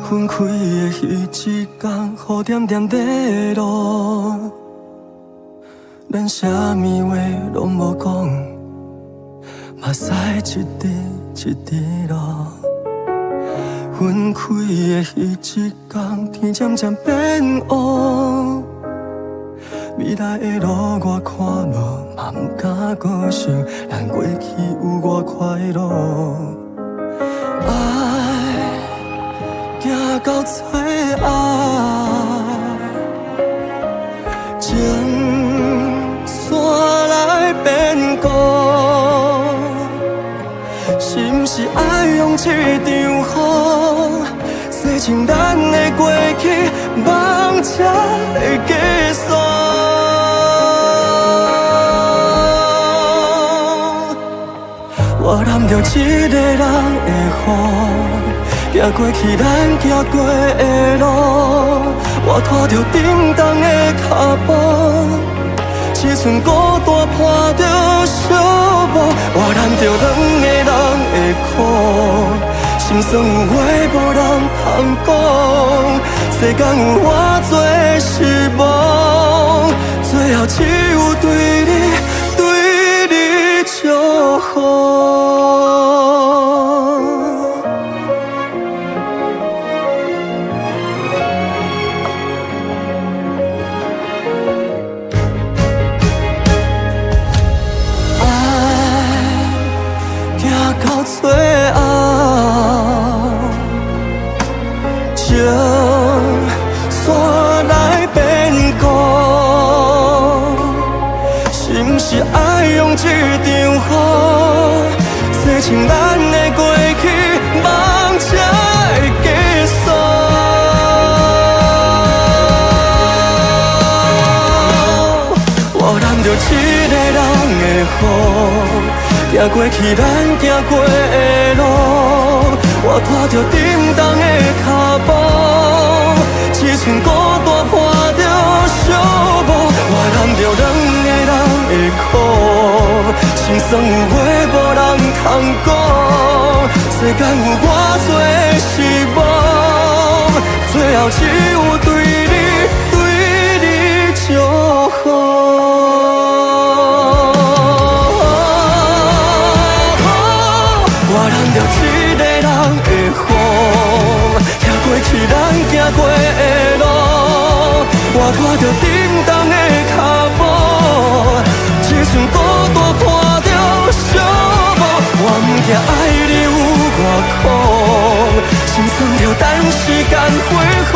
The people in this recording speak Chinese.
分开的彼一天，雨点点在落，咱啥物话拢无讲，目屎一滴一滴落。分开的彼一天，天渐渐变乌，未来的路我看无，嘛不敢高兴，咱过去有我快乐。爱行到最后，情线来变故，是不是爱用这场雨，洗清咱的过去，梦才会结束？我揽着一个人的雨，行过去咱行过的路，我拖着沉重的脚步，只剩孤单伴着寂寞。我揽着两个人的苦，心酸有话无人通讲，世间有偌多失望，最后只有对你祝福。到最后，情线来变故，是不是爱用这场雨，洗清咱的过去，梦才会结束？我揽着一个人的雨，行过去咱行过的路，我拖着沉重的脚步，只剩孤单伴着寂寞。我揽着两个人的苦，心酸有话无人通讲，世间有偌多失望，最后只有对你祝福。一个人的雨，行过去咱行过的路，我拖着沉重的脚步，只剩孤单伴着寂寞。我不惊爱你有偌苦，心酸着等时间恢复。